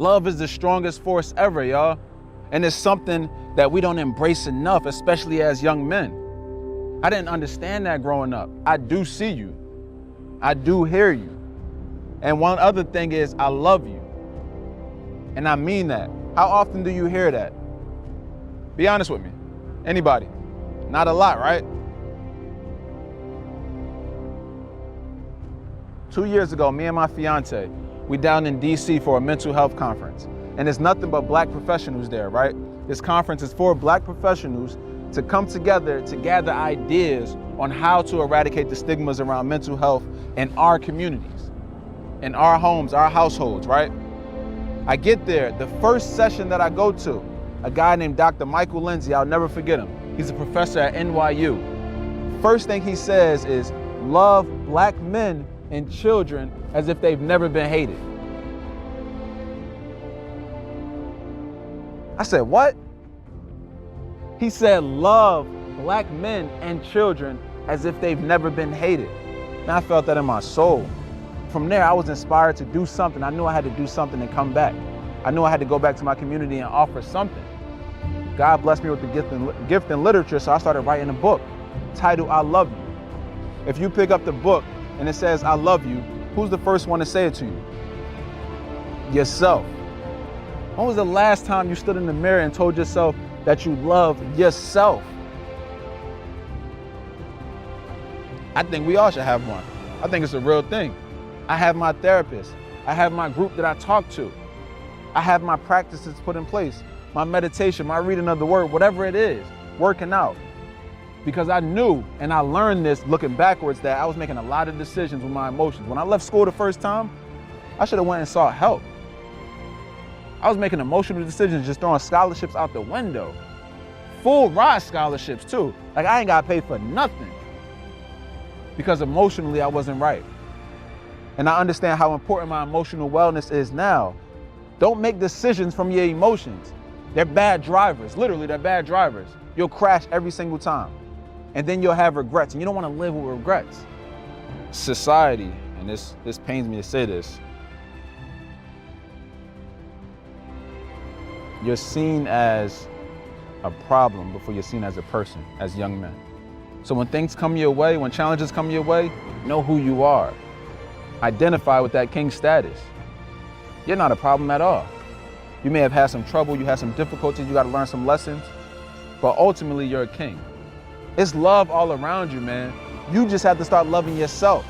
Love is the strongest force ever, y'all. And it's something that we don't embrace enough, especially as young men. I didn't understand that growing up. I do see you. I do hear you. And one other thing is, I love you. And I mean that. How often do you hear that? Be honest with me. Anybody? Not a lot, right? 2 years ago, me and my fiance, we down in DC for a mental health conference. And it's nothing but black professionals there, right? This conference is for black professionals to come together to gather ideas on how to eradicate the stigmas around mental health in our communities, in our homes, our households, right? I get there, the first session that I go to, a guy named Dr. Michael Lindsay, I'll never forget him. He's a professor at NYU. First thing he says is, love black men and children as if they've never been hated. I said, what? He said, love black men and children as if they've never been hated. And I felt that in my soul. From there, I was inspired to do something. I knew I had to do something and come back. I knew I had to go back to my community and offer something. God blessed me with the gift in literature, so I started writing a book titled, I Love You. If you pick up the book and it says, I love you, who's the first one to say it to you? Yourself. When was the last time you stood in the mirror and told yourself that you love yourself? I think we all should have one. I think it's a real thing. I have my therapist. I have my group that I talk to. I have my practices put in place, my meditation, my reading of the word, whatever it is, working out. Because I knew, and I learned this looking backwards, that I was making a lot of decisions with my emotions. When I left school the first time, I should have went and sought help. I was making emotional decisions, just throwing scholarships out the window. Full ride scholarships too. Like I ain't got paid for nothing. Because emotionally I wasn't right. And I understand how important my emotional wellness is now. Don't make decisions from your emotions. They're bad drivers, literally they're bad drivers. You'll crash every single time. And then you'll have regrets, and you don't want to live with regrets. Society, and this pains me to say this, you're seen as a problem before you're seen as a person, as young men. So when things come your way, when challenges come your way, know who you are. Identify with that king status. You're not a problem at all. You may have had some trouble, you had some difficulties, you got to learn some lessons, but ultimately you're a king. It's love all around you, man. You just have to start loving yourself.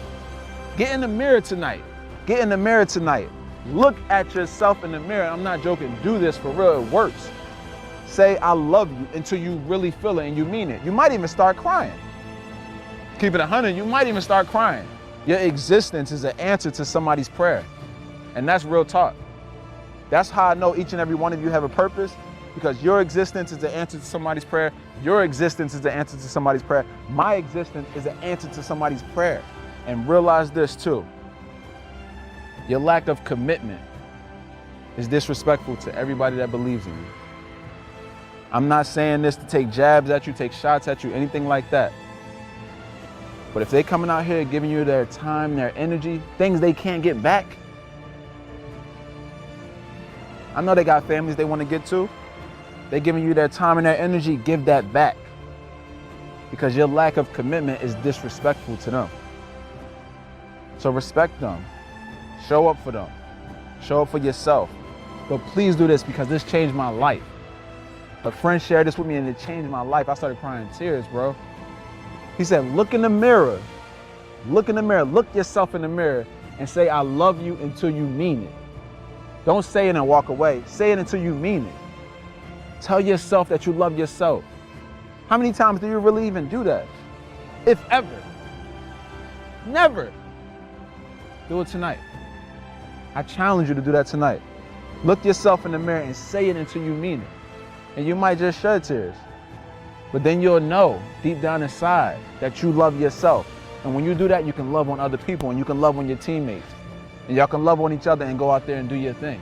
Get in the mirror tonight. Get in the mirror tonight. Look at yourself in the mirror. I'm not joking. Do this for real. It works. Say, I love you until you really feel it and you mean it. You might even start crying. Keep it 100, you might even start crying. Your existence is an answer to somebody's prayer. And that's real talk. That's how I know each and every one of you have a purpose, because your existence is the answer to somebody's prayer. Your existence is the answer to somebody's prayer. My existence is the answer to somebody's prayer. And realize this too. Your lack of commitment is disrespectful to everybody that believes in you. I'm not saying this to take jabs at you, take shots at you, anything like that. But if they coming out here giving you their time, their energy, things they can't get back, I know they got families they want to get to. They're giving you their time and their energy, give that back. Because your lack of commitment is disrespectful to them. So respect them. Show up for them. Show up for yourself. But please do this, because this changed my life. A friend shared this with me and it changed my life. I started crying tears, bro. He said, look in the mirror. Look in the mirror. Look yourself in the mirror and say, I love you until you mean it. Don't say it and walk away. Say it until you mean it. Tell yourself that you love yourself. How many times do you really even do that? If ever. Never. Do it tonight. I challenge you to do that tonight. Look yourself in the mirror and say it until you mean it. And you might just shed tears. But then you'll know deep down inside that you love yourself. And when you do that, you can love on other people and you can love on your teammates. And y'all can love on each other and go out there and do your thing.